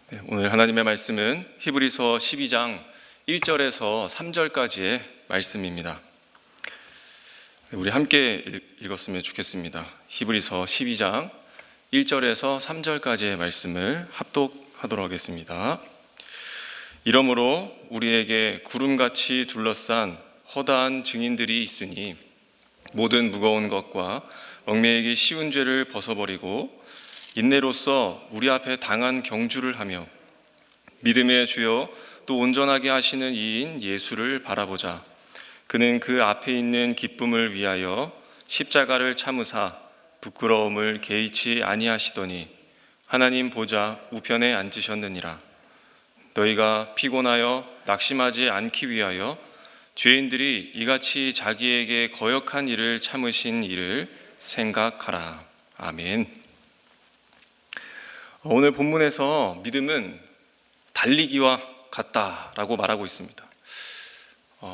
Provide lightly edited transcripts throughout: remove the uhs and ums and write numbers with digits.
오늘 하나님의 말씀은 히브리서 12장 1절에서 3절까지의 말씀입니다. 우리 함께 읽었으면 좋겠습니다. 히브리서 12장 1절에서 3절까지의 말씀을 합독하도록 하겠습니다. 이러므로 우리에게 구름같이 둘러싼 허다한 증인들이 있으니 모든 무거운 것과 얽매이기 쉬운 죄를 벗어버리고 인내로써 우리 앞에 당한 경주를 하며 믿음의 주요 또 온전하게 하시는 이인 예수를 바라보자. 그는 그 앞에 있는 기쁨을 위하여 십자가를 참으사 부끄러움을 개의치 아니하시더니 하나님 보좌 우편에 앉으셨느니라. 너희가 피곤하여 낙심하지 않기 위하여 죄인들이 이같이 자기에게 거역한 일을 참으신 일을 생각하라. 아멘. 오늘 본문에서 믿음은 달리기와 같다라고 말하고 있습니다.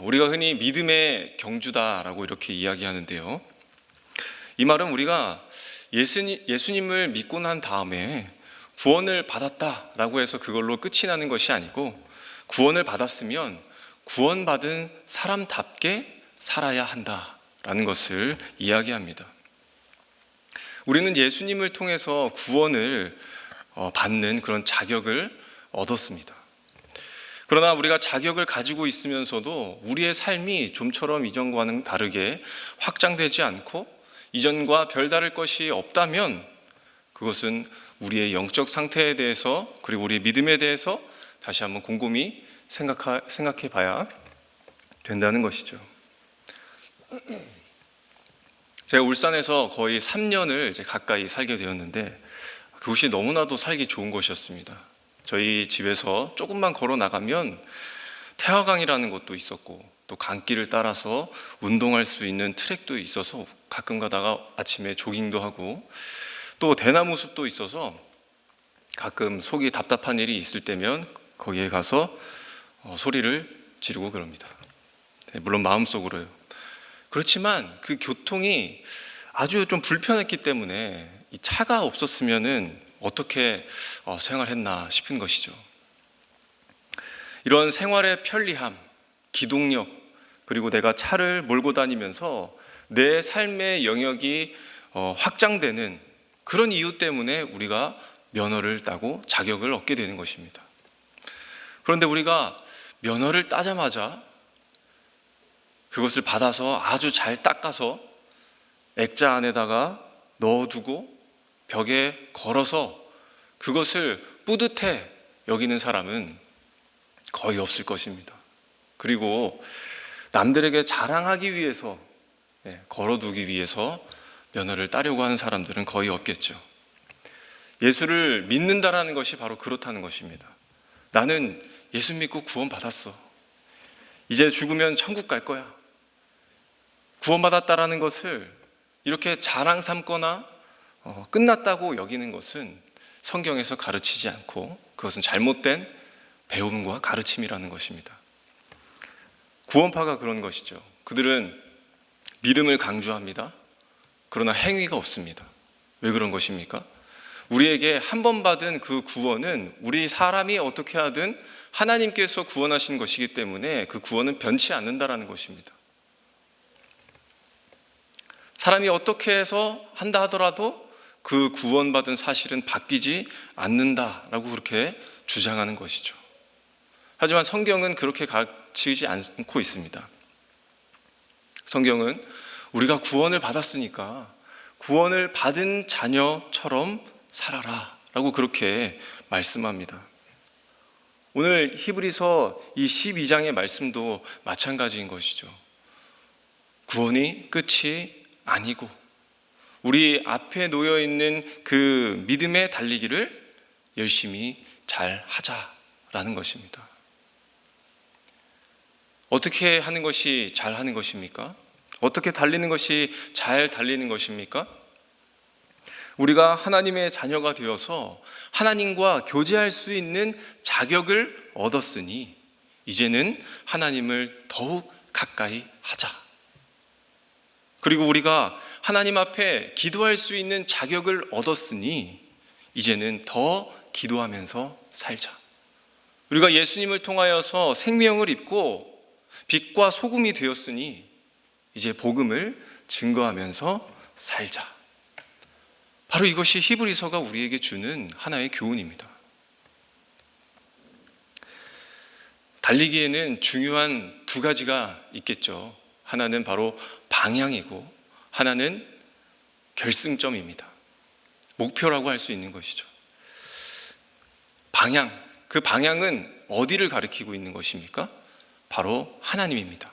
우리가 흔히 믿음의 경주다라고 이렇게 이야기하는데요. 이 말은 우리가 예수님을 믿고 난 다음에 구원을 받았다라고 해서 그걸로 끝이 나는 것이 아니고, 구원을 받았으면 구원받은 사람답게 살아야 한다라는 것을 이야기합니다. 우리는 예수님을 통해서 구원을 받는 그런 자격을 얻었습니다. 그러나 우리가 자격을 가지고 있으면서도 우리의 삶이 좀처럼 이전과는 다르게 확장되지 않고 이전과 별다를 것이 없다면 그것은 우리의 영적 상태에 대해서, 그리고 우리의 믿음에 대해서 다시 한번 곰곰이 생각해 봐야 된다는 것이죠. 제가 울산에서 거의 3년을 가까이 살게 되었는데 그곳이 너무나도 살기 좋은 곳이었습니다. 저희 집에서 조금만 걸어 나가면 태화강이라는 곳도 있었고, 또 강길을 따라서 운동할 수 있는 트랙도 있어서 가끔 가다가 아침에 조깅도 하고, 또 대나무 숲도 있어서 가끔 속이 답답한 일이 있을 때면 거기에 가서 소리를 지르고 그럽니다. 물론 마음속으로요. 그렇지만 그 교통이 아주 좀 불편했기 때문에 이 차가 없었으면은 어떻게 생활했나 싶은 것이죠. 이런 생활의 편리함, 기동력, 그리고 내가 차를 몰고 다니면서 내 삶의 영역이 확장되는 그런 이유 때문에 우리가 면허를 따고 자격을 얻게 되는 것입니다. 그런데 우리가 면허를 따자마자 그것을 받아서 아주 잘 닦아서 액자 안에다가 넣어두고 벽에 걸어서 그것을 뿌듯해 여기는 사람은 거의 없을 것입니다. 그리고 남들에게 자랑하기 위해서, 걸어두기 위해서 면허를 따려고 하는 사람들은 거의 없겠죠. 예수를 믿는다라는 것이 바로 그렇다는 것입니다. 나는 예수 믿고 구원받았어. 이제 죽으면 천국 갈 거야. 구원받았다라는 것을 이렇게 자랑 삼거나 끝났다고 여기는 것은 성경에서 가르치지 않고, 그것은 잘못된 배움과 가르침이라는 것입니다. 구원파가 그런 것이죠. 그들은 믿음을 강조합니다. 그러나 행위가 없습니다. 왜 그런 것입니까? 우리에게 한 번 받은 그 구원은 우리 사람이 어떻게 하든 하나님께서 구원하신 것이기 때문에 그 구원은 변치 않는다라는 것입니다. 사람이 어떻게 해서 한다 하더라도 그 구원받은 사실은 바뀌지 않는다라고 그렇게 주장하는 것이죠. 하지만 성경은 그렇게 가르치지 않고 있습니다. 성경은 우리가 구원을 받았으니까 구원을 받은 자녀처럼 살아라 라고 그렇게 말씀합니다. 오늘 히브리서 이 12장의 말씀도 마찬가지인 것이죠. 구원이 끝이 아니고 우리 앞에 놓여있는 그 믿음의 달리기를 열심히 잘 하자라는 것입니다. 어떻게 하는 것이 잘 하는 것입니까? 어떻게 달리는 것이 잘 달리는 것입니까? 우리가 하나님의 자녀가 되어서 하나님과 교제할 수 있는 자격을 얻었으니 이제는 하나님을 더욱 가까이 하자. 그리고 우리가 하나님 앞에 기도할 수 있는 자격을 얻었으니 이제는 더 기도하면서 살자. 우리가 예수님을 통하여서 생명을 입고 빛과 소금이 되었으니 이제 복음을 증거하면서 살자. 바로 이것이 히브리서가 우리에게 주는 하나의 교훈입니다. 달리기에는 중요한 두 가지가 있겠죠. 하나는 바로 방향이고 하나는 결승점입니다. 목표라고 할 수 있는 것이죠. 방향, 그 방향은 어디를 가리키고 있는 것입니까? 바로 하나님입니다.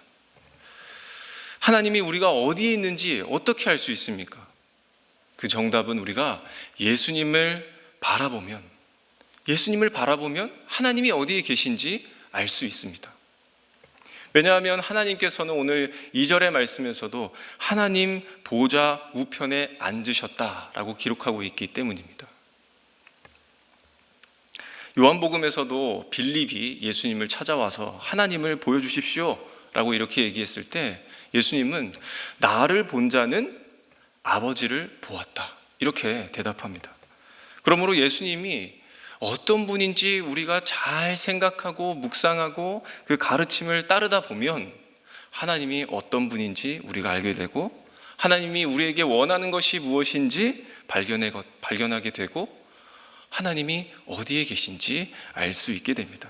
하나님이 우리가 어디에 있는지 어떻게 알 수 있습니까? 그 정답은 우리가 예수님을 바라보면 하나님이 어디에 계신지 알 수 있습니다. 왜냐하면 하나님께서는 오늘 2절의 말씀에서도 하나님 보좌 우편에 앉으셨다라고 기록하고 있기 때문입니다. 요한복음에서도 빌립이 예수님을 찾아와서 하나님을 보여주십시오 라고 이렇게 얘기했을 때 예수님은 나를 본 자는 아버지를 보았다 이렇게 대답합니다. 그러므로 예수님이 어떤 분인지 우리가 잘 생각하고 묵상하고 그 가르침을 따르다 보면 하나님이 어떤 분인지 우리가 알게 되고 하나님이 우리에게 원하는 것이 무엇인지 발견하게 되고 하나님이 어디에 계신지 알 수 있게 됩니다.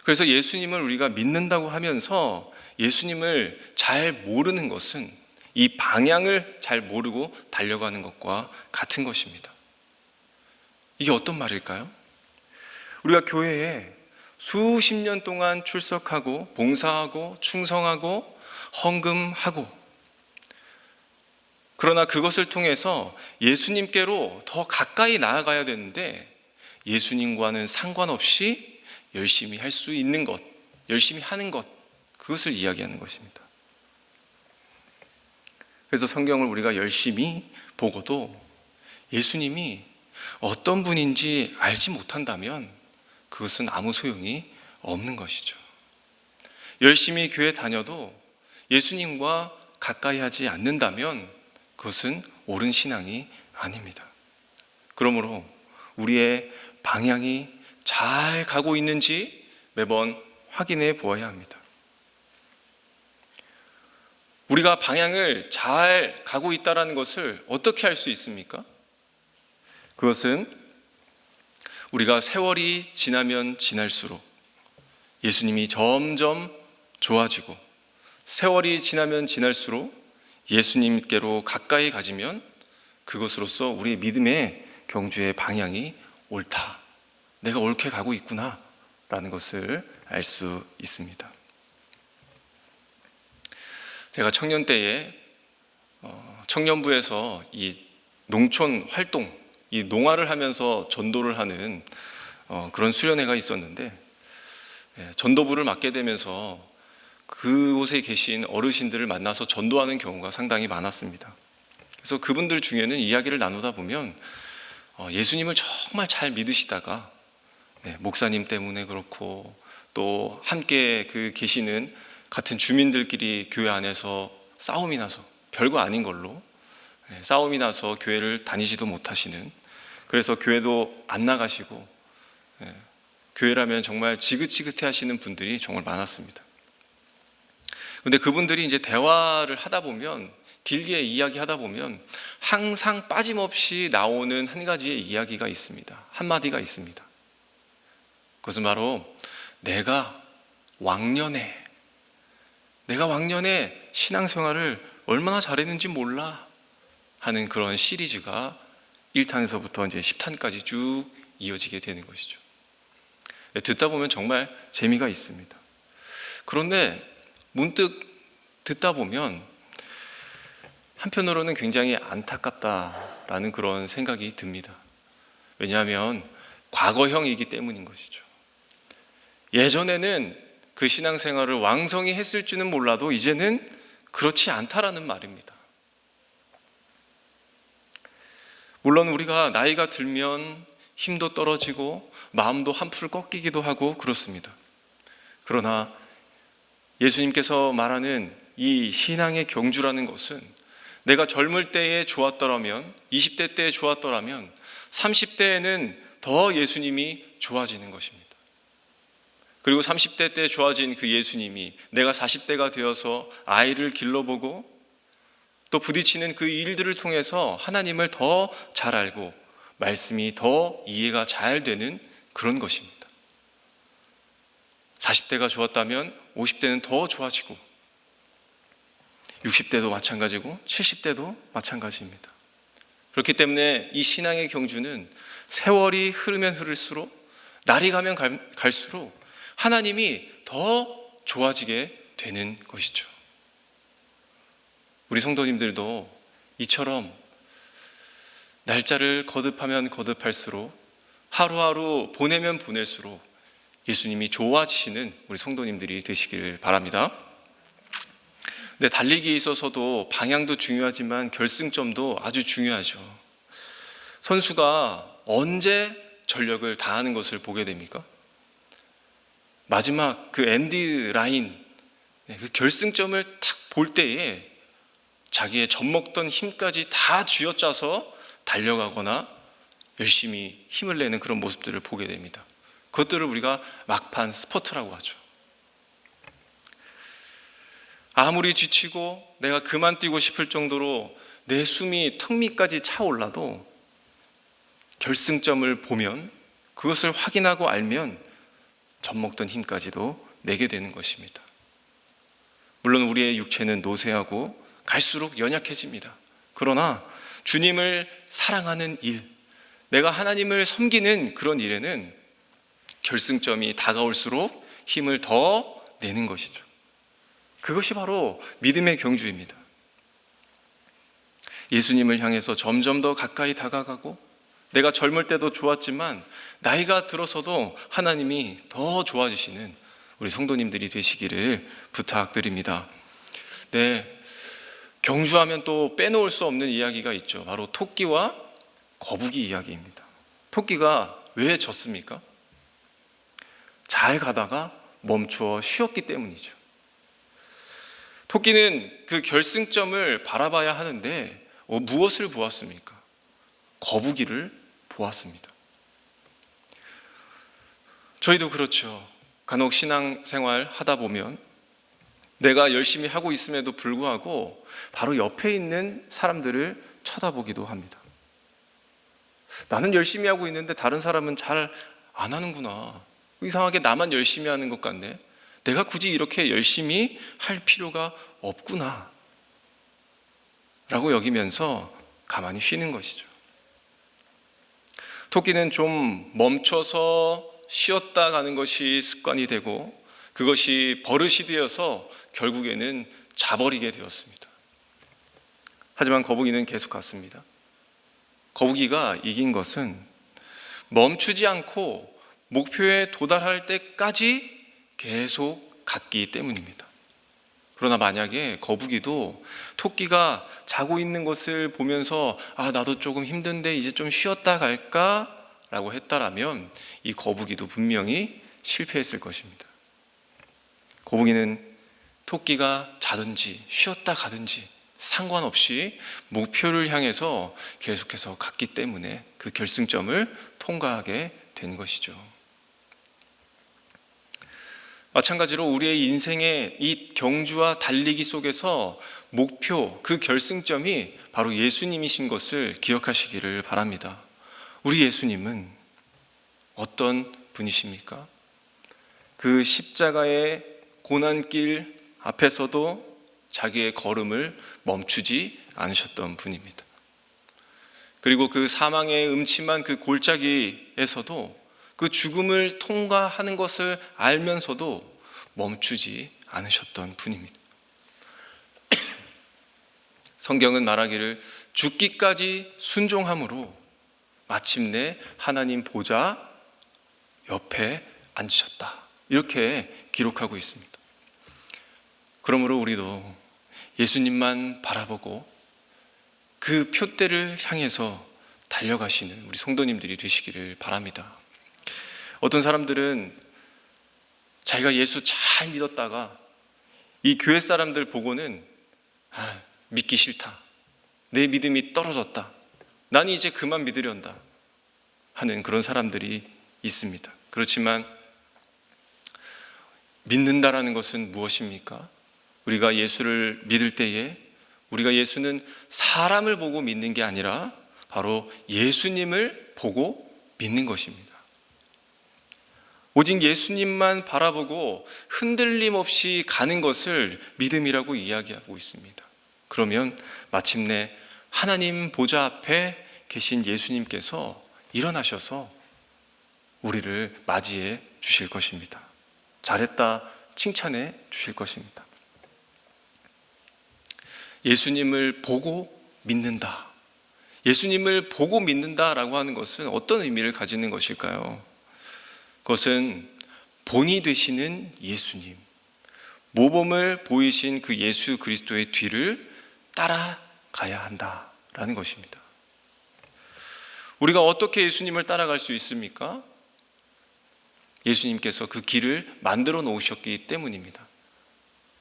그래서 예수님을 우리가 믿는다고 하면서 예수님을 잘 모르는 것은 이 방향을 잘 모르고 달려가는 것과 같은 것입니다. 이게 어떤 말일까요? 우리가 교회에 수십 년 동안 출석하고 봉사하고 충성하고 헌금하고 그러나 그것을 통해서 예수님께로 더 가까이 나아가야 되는데 예수님과는 상관없이 열심히 할 수 있는 것, 열심히 하는 것, 그것을 이야기하는 것입니다. 그래서 성경을 우리가 열심히 보고도 예수님이 어떤 분인지 알지 못한다면 그것은 아무 소용이 없는 것이죠. 열심히 교회 다녀도 예수님과 가까이 하지 않는다면 그것은 옳은 신앙이 아닙니다. 그러므로 우리의 방향이 잘 가고 있는지 매번 확인해 보아야 합니다. 우리가 방향을 잘 가고 있다는 것을 어떻게 알 수 있습니까? 그것은 우리가 세월이 지나면 지날수록 예수님이 점점 좋아지고 세월이 지나면 지날수록 예수님께로 가까이 가지면 그것으로써 우리의 믿음의 경주의 방향이 옳다. 내가 옳게 가고 있구나 라는 것을 알 수 있습니다. 제가 청년 때에 청년부에서 이 농촌 활동, 이 농활을 하면서 전도를 하는 그런 수련회가 있었는데 전도부를 맡게 되면서 그곳에 계신 어르신들을 만나서 전도하는 경우가 상당히 많았습니다. 그래서 그분들 중에는 이야기를 나누다 보면 예수님을 정말 잘 믿으시다가 목사님 때문에 그렇고 또 함께 계시는 같은 주민들끼리 교회 안에서 싸움이 나서 별거 아닌 걸로 싸움이 나서 교회를 다니지도 못하시는, 그래서 교회도 안 나가시고 교회라면 정말 지긋지긋해 하시는 분들이 정말 많았습니다. 그런데 그분들이 이제 대화를 하다 보면, 길게 이야기하다 보면 항상 빠짐없이 나오는 한 가지의 이야기가 있습니다. 한마디가 있습니다. 그것은 바로 내가 왕년에 신앙생활을 얼마나 잘했는지 몰라 하는 그런 시리즈가 1탄에서부터 이제 10탄까지 쭉 이어지게 되는 것이죠. 듣다 보면 정말 재미가 있습니다. 그런데 문득 듣다 보면 한편으로는 굉장히 안타깝다라는 그런 생각이 듭니다. 왜냐하면 과거형이기 때문인 것이죠. 예전에는 그 신앙생활을 왕성히 했을지는 몰라도 이제는 그렇지 않다라는 말입니다. 물론 우리가 나이가 들면 힘도 떨어지고 마음도 한풀 꺾이기도 하고 그렇습니다. 그러나 예수님께서 말하는 이 신앙의 경주라는 것은 내가 젊을 때에 좋았더라면, 20대 때에 좋았더라면 30대에는 더 예수님이 좋아지는 것입니다. 그리고 30대 때 좋아진 그 예수님이 내가 40대가 되어서 아이를 길러보고 또 부딪히는 그 일들을 통해서 하나님을 더 잘 알고 말씀이 더 이해가 잘 되는 그런 것입니다. 40대가 좋았다면 50대는 더 좋아지고 60대도 마찬가지고 70대도 마찬가지입니다. 그렇기 때문에 이 신앙의 경주는 세월이 흐르면 흐를수록, 날이 가면 갈수록 하나님이 더 좋아지게 되는 것이죠. 우리 성도님들도 이처럼 날짜를 거듭하면 거듭할수록, 하루하루 보내면 보낼수록 예수님이 좋아지시는 우리 성도님들이 되시길 바랍니다. 네, 달리기에 있어서도 방향도 중요하지만 결승점도 아주 중요하죠. 선수가 언제 전력을 다하는 것을 보게 됩니까? 마지막 그 엔드 라인, 그 결승점을 탁 볼 때에 자기의 젖먹던 힘까지 다 쥐어짜서 달려가거나 열심히 힘을 내는 그런 모습들을 보게 됩니다. 그것들을 우리가 막판 스퍼트라고 하죠. 아무리 지치고 내가 그만 뛰고 싶을 정도로 내 숨이 턱 밑까지 차올라도 결승점을 보면, 그것을 확인하고 알면 젖먹던 힘까지도 내게 되는 것입니다. 물론 우리의 육체는 노쇠하고 갈수록 연약해집니다. 그러나 주님을 사랑하는 일, 내가 하나님을 섬기는 그런 일에는 결승점이 다가올수록 힘을 더 내는 것이죠. 그것이 바로 믿음의 경주입니다. 예수님을 향해서 점점 더 가까이 다가가고, 내가 젊을 때도 좋았지만 나이가 들어서도 하나님이 더 좋아지시는 우리 성도님들이 되시기를 부탁드립니다. 네, 경주하면 또 빼놓을 수 없는 이야기가 있죠. 바로 토끼와 거북이 이야기입니다. 토끼가 왜 졌습니까? 잘 가다가 멈추어 쉬었기 때문이죠. 토끼는 그 결승점을 바라봐야 하는데 무엇을 보았습니까? 거북이를 보았습니다. 저희도 그렇죠. 간혹 신앙생활 하다 보면 내가 열심히 하고 있음에도 불구하고 바로 옆에 있는 사람들을 쳐다보기도 합니다. 나는 열심히 하고 있는데 다른 사람은 잘 안 하는구나. 이상하게 나만 열심히 하는 것 같네. 내가 굳이 이렇게 열심히 할 필요가 없구나 라고 여기면서 가만히 쉬는 것이죠. 토끼는 좀 멈춰서 쉬었다 가는 것이 습관이 되고, 그것이 버릇이 되어서 결국에는 자버리게 되었습니다. 하지만 거북이는 계속 갔습니다. 거북이가 이긴 것은 멈추지 않고 목표에 도달할 때까지 계속 갔기 때문입니다. 그러나 만약에 거북이도 토끼가 자고 있는 것을 보면서 나도 조금 힘든데 이제 좀 쉬었다 갈까? 라고 했다라면 이 거북이도 분명히 실패했을 것입니다. 거북이는 토끼가 자든지 쉬었다 가든지 상관없이 목표를 향해서 계속해서 갔기 때문에 그 결승점을 통과하게 된 것이죠. 마찬가지로 우리의 인생의 이 경주와 달리기 속에서 목표, 그 결승점이 바로 예수님이신 것을 기억하시기를 바랍니다. 우리 예수님은 어떤 분이십니까? 그 십자가의 고난길 앞에서도 자기의 걸음을 멈추지 않으셨던 분입니다. 그리고 그 사망의 음침한 그 골짜기에서도 그 죽음을 통과하는 것을 알면서도 멈추지 않으셨던 분입니다. 성경은 말하기를 죽기까지 순종함으로 마침내 하나님 보좌 옆에 앉으셨다, 이렇게 기록하고 있습니다. 그러므로 우리도 예수님만 바라보고 그 표대를 향해서 달려가시는 우리 성도님들이 되시기를 바랍니다. 어떤 사람들은 자기가 예수 잘 믿었다가 이 교회 사람들 보고는 믿기 싫다, 내 믿음이 떨어졌다, 나는 이제 그만 믿으련다, 하는 그런 사람들이 있습니다. 그렇지만 믿는다라는 것은 무엇입니까? 우리가 예수를 믿을 때에 우리가 예수는 사람을 보고 믿는 게 아니라 바로 예수님을 보고 믿는 것입니다. 오직 예수님만 바라보고 흔들림 없이 가는 것을 믿음이라고 이야기하고 있습니다. 그러면 마침내 하나님 보좌 앞에 계신 예수님께서 일어나셔서 우리를 맞이해 주실 것입니다. 잘했다 칭찬해 주실 것입니다. 예수님을 보고 믿는다. 예수님을 보고 믿는다라고 하는 것은 어떤 의미를 가지는 것일까요? 그것은 본이 되시는 예수님, 모범을 보이신 그 예수 그리스도의 뒤를 따라가야 한다라는 것입니다. 우리가 어떻게 예수님을 따라갈 수 있습니까? 예수님께서 그 길을 만들어 놓으셨기 때문입니다.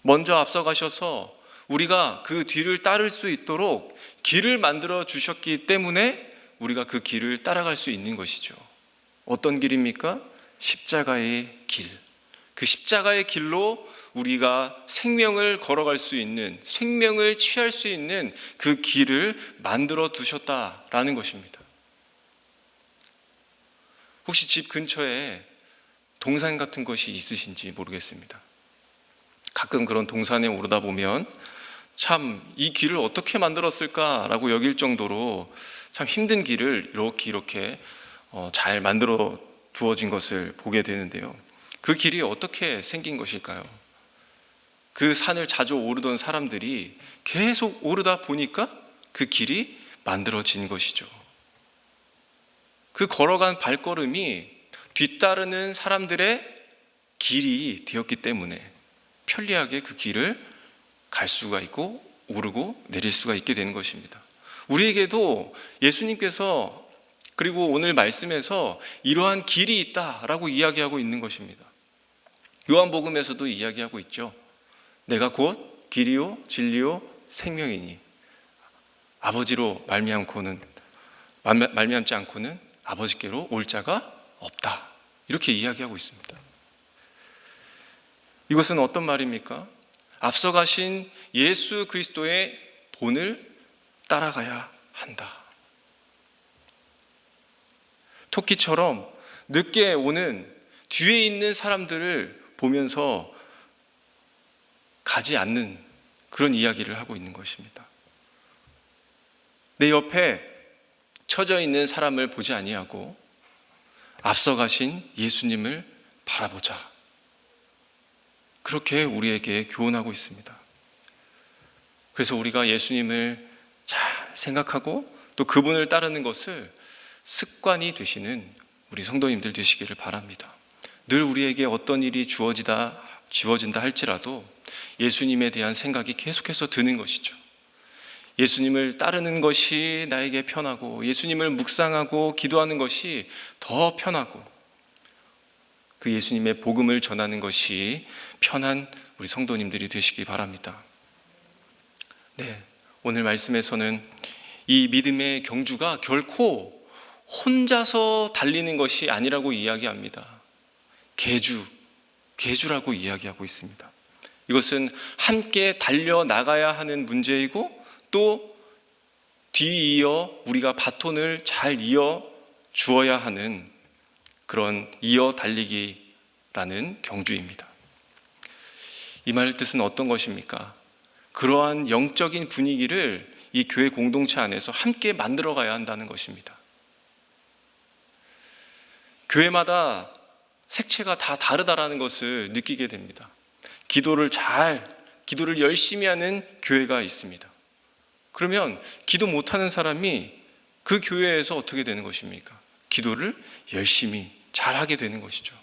먼저 앞서가셔서 우리가 그 뒤를 따를 수 있도록 길을 만들어 주셨기 때문에 우리가 그 길을 따라갈 수 있는 것이죠. 어떤 길입니까? 십자가의 길. 그 십자가의 길로 우리가 생명을 걸어갈 수 있는, 생명을 취할 수 있는 그 길을 만들어 두셨다라는 것입니다. 혹시 집 근처에 동산 같은 것이 있으신지 모르겠습니다. 가끔 그런 동산에 오르다 보면 참 이 길을 어떻게 만들었을까라고 여길 정도로 참 힘든 길을 이렇게 잘 만들어 두어진 것을 보게 되는데요. 그 길이 어떻게 생긴 것일까요? 그 산을 자주 오르던 사람들이 계속 오르다 보니까 그 길이 만들어진 것이죠. 그 걸어간 발걸음이 뒤따르는 사람들의 길이 되었기 때문에 편리하게 그 길을 갈 수가 있고 오르고 내릴 수가 있게 되는 것입니다. 우리에게도 예수님께서 그리고 오늘 말씀에서 이러한 길이 있다라고 이야기하고 있는 것입니다. 요한복음에서도 이야기하고 있죠. 내가 곧 길이요 진리요 생명이니 아버지로 말미암지 않고는 아버지께로 올 자가 없다. 이렇게 이야기하고 있습니다. 이것은 어떤 말입니까? 앞서가신 예수 그리스도의 본을 따라가야 한다. 토끼처럼 늦게 오는 뒤에 있는 사람들을 보면서 가지 않는 그런 이야기를 하고 있는 것입니다. 내 옆에 처져 있는 사람을 보지 아니하고 앞서가신 예수님을 바라보자. 그렇게 우리에게 교훈하고 있습니다. 그래서 우리가 예수님을 잘 생각하고 또 그분을 따르는 것을 습관이 되시는 우리 성도님들 되시기를 바랍니다. 늘 우리에게 어떤 일이 주어진다 할지라도 예수님에 대한 생각이 계속해서 드는 것이죠. 예수님을 따르는 것이 나에게 편하고 예수님을 묵상하고 기도하는 것이 더 편하고 그 예수님의 복음을 전하는 것이 편한 우리 성도님들이 되시기 바랍니다. 네, 오늘 말씀에서는 이 믿음의 경주가 결코 혼자서 달리는 것이 아니라고 이야기합니다. 계주라고 이야기하고 있습니다. 이것은 함께 달려나가야 하는 문제이고 또 뒤이어 우리가 바톤을 잘 이어 주어야 하는 그런 이어 달리기라는 경주입니다. 이 말의 뜻은 어떤 것입니까? 그러한 영적인 분위기를 이 교회 공동체 안에서 함께 만들어 가야 한다는 것입니다. 교회마다 색채가 다 다르다라는 것을 느끼게 됩니다. 기도를 열심히 하는 교회가 있습니다. 그러면 기도 못하는 사람이 그 교회에서 어떻게 되는 것입니까? 기도를 열심히 잘하게 되는 것이죠.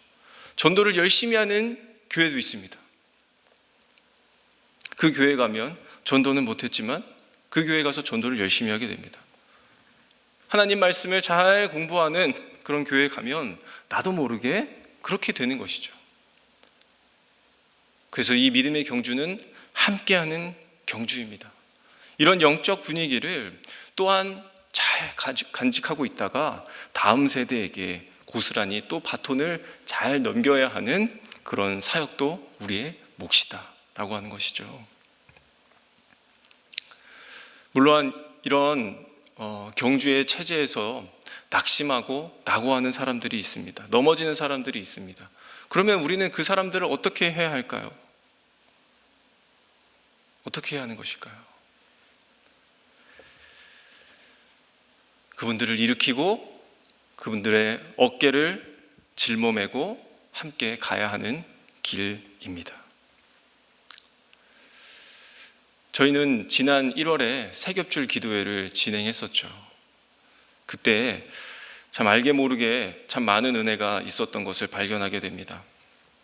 전도를 열심히 하는 교회도 있습니다. 그 교회 가면 전도는 못했지만 그 교회 가서 전도를 열심히 하게 됩니다. 하나님 말씀을 잘 공부하는 그런 교회에 가면 나도 모르게 그렇게 되는 것이죠. 그래서 이 믿음의 경주는 함께하는 경주입니다. 이런 영적 분위기를 또한 잘 간직하고 있다가 다음 세대에게 고스란히 또 바톤을 잘 넘겨야 하는 그런 사역도 우리의 몫이다라고 하는 것이죠. 물론 이런 경주의 체제에서 낙심하고 낙오하는 사람들이 있습니다. 넘어지는 사람들이 있습니다. 그러면 우리는 그 사람들을 어떻게 해야 할까요? 어떻게 해야 하는 것일까요? 그분들을 일으키고 그분들의 어깨를 짊어매고 함께 가야 하는 길입니다. 저희는 지난 1월에 세겹줄 기도회를 진행했었죠. 그때 참 알게 모르게 참 많은 은혜가 있었던 것을 발견하게 됩니다.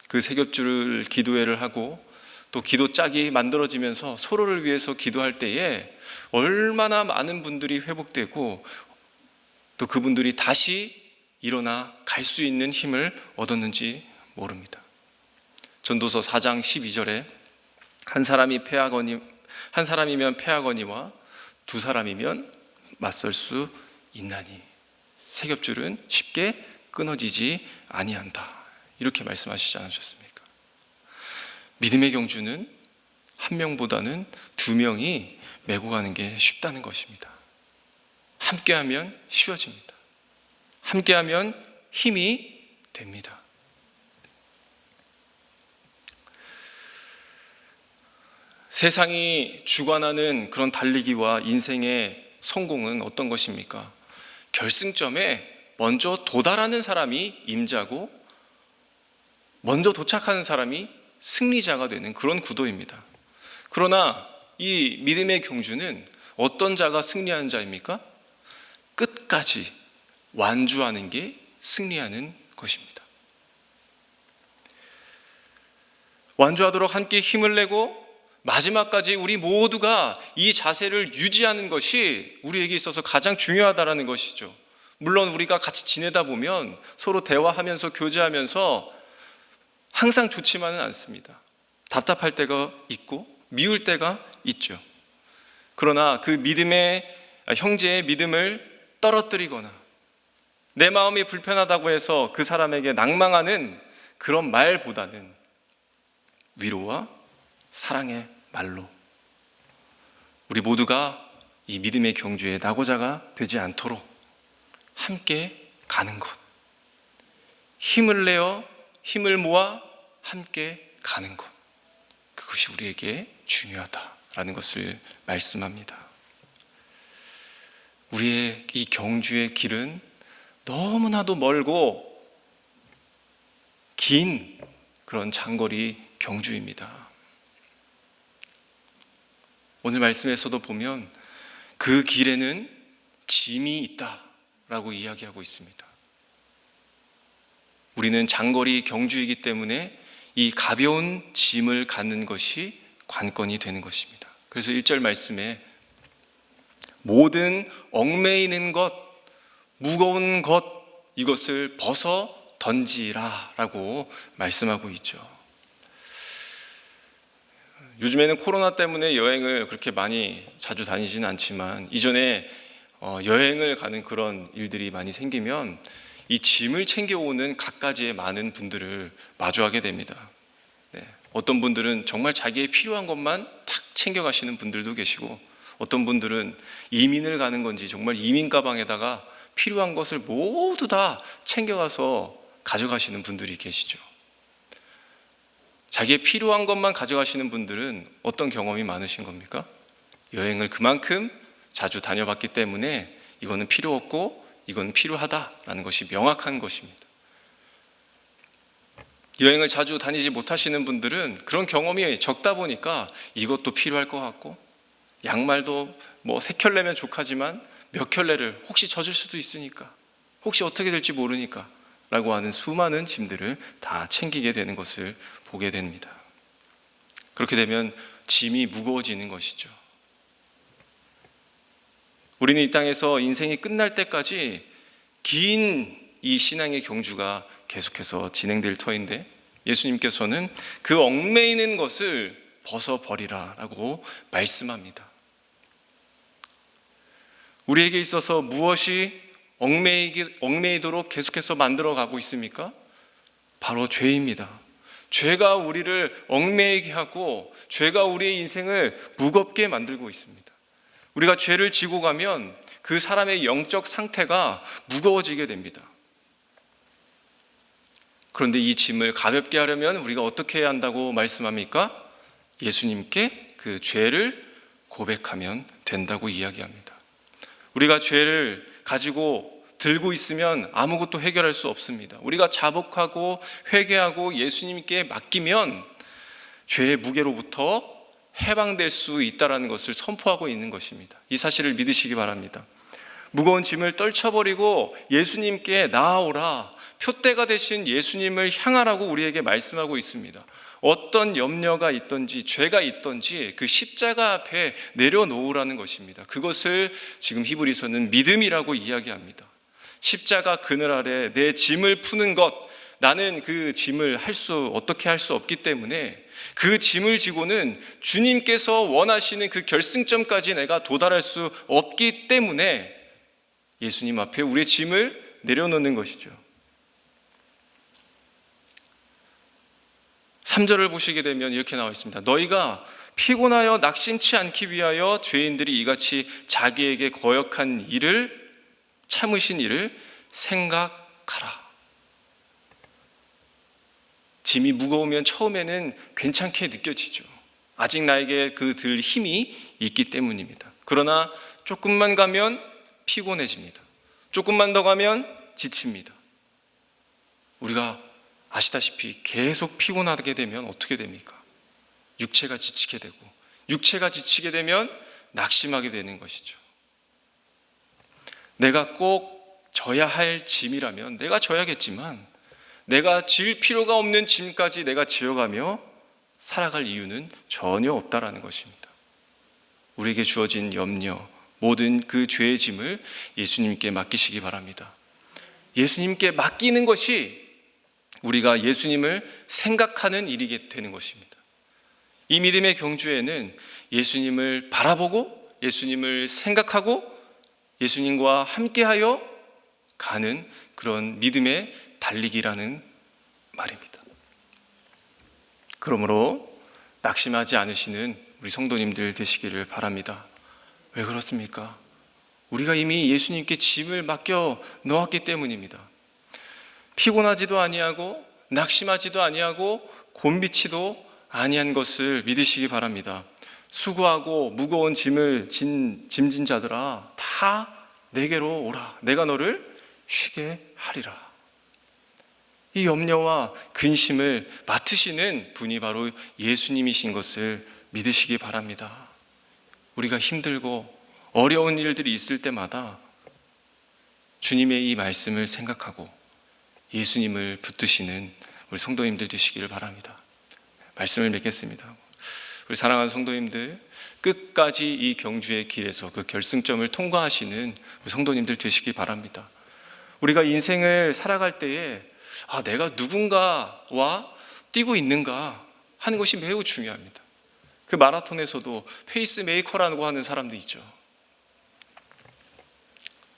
그 세겹줄 기도회를 하고 또 기도 짝이 만들어지면서 서로를 위해서 기도할 때에 얼마나 많은 분들이 회복되고 또 그분들이 다시 일어나 갈 수 있는 힘을 얻었는지 모릅니다. 전도서 4장 12절에 한 사람이면 패하거니와 두 사람이면 맞설 수 있나니 세겹줄은 쉽게 끊어지지 아니한다. 이렇게 말씀하시지 않으셨습니까? 믿음의 경주는 한 명보다는 두 명이 메고 가는 게 쉽다는 것입니다. 함께하면 쉬워집니다. 함께하면 힘이 됩니다. 세상이 주관하는 그런 달리기와 인생의 성공은 어떤 것입니까? 결승점에 먼저 도달하는 사람이 임자고 먼저 도착하는 사람이 승리자가 되는 그런 구도입니다. 그러나 이 믿음의 경주는 어떤 자가 승리하는 자입니까? 끝까지 완주하는 게 승리하는 것입니다. 완주하도록 함께 힘을 내고 마지막까지 우리 모두가 이 자세를 유지하는 것이 우리에게 있어서 가장 중요하다는 것이죠. 물론 우리가 같이 지내다 보면 서로 대화하면서 교제하면서 항상 좋지만은 않습니다. 답답할 때가 있고 미울 때가 있죠. 그러나 그 형제의 믿음을 떨어뜨리거나 내 마음이 불편하다고 해서 그 사람에게 낭망하는 그런 말보다는 위로와 사랑의 말로 우리 모두가 이 믿음의 경주의 낙오자가 되지 않도록 함께 가는 것, 힘을 내어 힘을 모아 함께 가는 것, 그것이 우리에게 중요하다라는 것을 말씀합니다. 우리의 이 경주의 길은 너무나도 멀고 긴 그런 장거리 경주입니다. 오늘 말씀에서도 보면 그 길에는 짐이 있다라고 이야기하고 있습니다. 우리는 장거리 경주이기 때문에 이 가벼운 짐을 갖는 것이 관건이 되는 것입니다. 그래서 1절 말씀에 모든 얽매이는 것, 무거운 것 이것을 벗어 던지라 라고 말씀하고 있죠. 요즘에는 코로나 때문에 여행을 그렇게 많이 자주 다니지는 않지만 이전에 여행을 가는 그런 일들이 많이 생기면 이 짐을 챙겨오는 갖가지의 많은 분들을 마주하게 됩니다. 네. 어떤 분들은 정말 자기의 필요한 것만 탁 챙겨가시는 분들도 계시고 어떤 분들은 이민을 가는 건지 정말 이민 가방에다가 필요한 것을 모두 다 챙겨가서 가져가시는 분들이 계시죠. 자기의 필요한 것만 가져가시는 분들은 어떤 경험이 많으신 겁니까? 여행을 그만큼 자주 다녀봤기 때문에 이거는 필요 없고 이건 필요하다라는 것이 명확한 것입니다. 여행을 자주 다니지 못하시는 분들은 그런 경험이 적다 보니까 이것도 필요할 것 같고 양말도 뭐 3켤레면 족하지만 몇 켤레를 혹시 젖을 수도 있으니까 혹시 어떻게 될지 모르니까 라고 하는 수많은 짐들을 다 챙기게 되는 것을 보게 됩니다. 그렇게 되면 짐이 무거워지는 것이죠. 우리는 이 땅에서 인생이 끝날 때까지 긴 이 신앙의 경주가 계속해서 진행될 터인데 예수님께서는 그 얽매이는 것을 벗어버리라 라고 말씀합니다. 우리에게 있어서 무엇이 얽매이도록 계속해서 만들어가고 있습니까? 바로 죄입니다. 죄가 우리를 얽매이게 하고 죄가 우리의 인생을 무겁게 만들고 있습니다. 우리가 죄를 지고 가면 그 사람의 영적 상태가 무거워지게 됩니다. 그런데 이 짐을 가볍게 하려면 우리가 어떻게 해야 한다고 말씀합니까? 예수님께 그 죄를 고백하면 된다고 이야기합니다. 우리가 죄를 가지고 들고 있으면 아무것도 해결할 수 없습니다. 우리가 자복하고 회개하고 예수님께 맡기면 죄의 무게로부터 해방될 수 있다는 것을 선포하고 있는 것입니다. 이 사실을 믿으시기 바랍니다. 무거운 짐을 떨쳐버리고 예수님께 나아오라, 표대가 되신 예수님을 향하라고 우리에게 말씀하고 있습니다. 어떤 염려가 있든지 죄가 있든지 그 십자가 앞에 내려놓으라는 것입니다. 그것을 지금 히브리서는 믿음이라고 이야기합니다. 십자가 그늘 아래 내 짐을 푸는 것, 나는 그 짐을 어떻게 할 수 없기 때문에 그 짐을 지고는 주님께서 원하시는 그 결승점까지 내가 도달할 수 없기 때문에 예수님 앞에 우리의 짐을 내려놓는 것이죠. 3절을 보시게 되면 이렇게 나와 있습니다. 너희가 피곤하여 낙심치 않기 위하여 죄인들이 이같이 자기에게 거역한 일을 참으신 일을 생각하라. 짐이 무거우면 처음에는 괜찮게 느껴지죠. 아직 나에게 그 들 힘이 있기 때문입니다. 그러나 조금만 가면 피곤해집니다. 조금만 더 가면 지칩니다. 우리가 아시다시피 계속 피곤하게 되면 어떻게 됩니까? 육체가 지치게 되고, 육체가 지치게 되면 낙심하게 되는 것이죠. 내가 꼭 져야 할 짐이라면 내가 져야겠지만 내가 질 필요가 없는 짐까지 내가 지어가며 살아갈 이유는 전혀 없다라는 것입니다. 우리에게 주어진 염려, 모든 그 죄의 짐을 예수님께 맡기시기 바랍니다. 예수님께 맡기는 것이 우리가 예수님을 생각하는 일이 되는 것입니다. 이 믿음의 경주에는 예수님을 바라보고 예수님을 생각하고 예수님과 함께하여 가는 그런 믿음의 달리기라는 말입니다. 그러므로 낙심하지 않으시는 우리 성도님들 되시기를 바랍니다. 왜 그렇습니까? 우리가 이미 예수님께 짐을 맡겨 놓았기 때문입니다. 피곤하지도 아니하고 낙심하지도 아니하고 곤비치도 아니한 것을 믿으시기 바랍니다. 수고하고 무거운 짐진 자들아 다 내게로 오라. 내가 너를 쉬게 하리라. 이 염려와 근심을 맡으시는 분이 바로 예수님이신 것을 믿으시기 바랍니다. 우리가 힘들고 어려운 일들이 있을 때마다 주님의 이 말씀을 생각하고 예수님을 붙드시는 우리 성도님들 되시기를 바랍니다. 말씀을 맺겠습니다. 우리 사랑하는 성도님들, 끝까지 이 경주의 길에서 그 결승점을 통과하시는 우리 성도님들 되시기 바랍니다. 우리가 인생을 살아갈 때에 내가 누군가와 뛰고 있는가 하는 것이 매우 중요합니다. 그 마라톤에서도 페이스메이커라고 하는 사람도 있죠.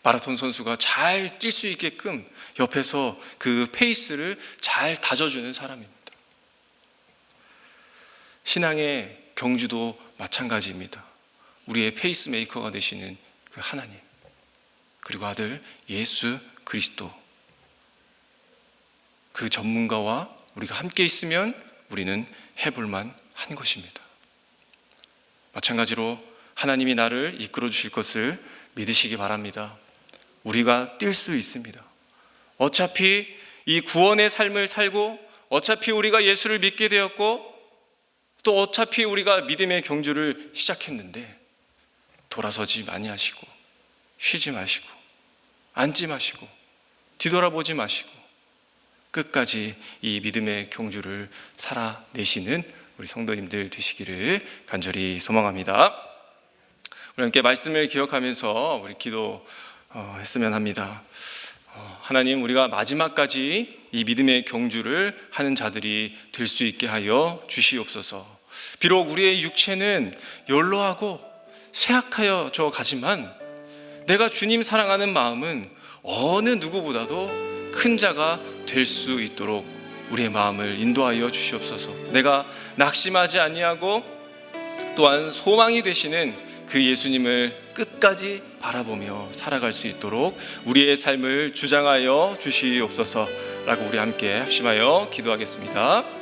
마라톤 선수가 잘 뛸 수 있게끔 옆에서 그 페이스를 잘 다져주는 사람입니다. 신앙의 경주도 마찬가지입니다. 우리의 페이스메이커가 되시는 그 하나님, 그리고 아들 예수 그리스도, 그 전문가와 우리가 함께 있으면 우리는 해볼만 한 것입니다. 마찬가지로 하나님이 나를 이끌어 주실 것을 믿으시기 바랍니다. 우리가 뛸 수 있습니다. 어차피 이 구원의 삶을 살고 어차피 우리가 예수를 믿게 되었고 또 어차피 우리가 믿음의 경주를 시작했는데 돌아서지 마니하시고 쉬지 마시고 앉지 마시고 뒤돌아보지 마시고 끝까지 이 믿음의 경주를 살아내시는 우리 성도님들 되시기를 간절히 소망합니다. 우리 함께 말씀을 기억하면서 우리 기도했으면 합니다. 하나님, 우리가 마지막까지 이 믿음의 경주를 하는 자들이 될 수 있게 하여 주시옵소서. 비록 우리의 육체는 연로하고 쇠약하여져 가지만 내가 주님 사랑하는 마음은 어느 누구보다도 큰 자가 될 수 있도록 우리의 마음을 인도하여 주시옵소서. 내가 낙심하지 아니하고 또한 소망이 되시는 그 예수님을 끝까지 바라보며 살아갈 수 있도록 우리의 삶을 주장하여 주시옵소서라고 우리 함께 합심하여 기도하겠습니다.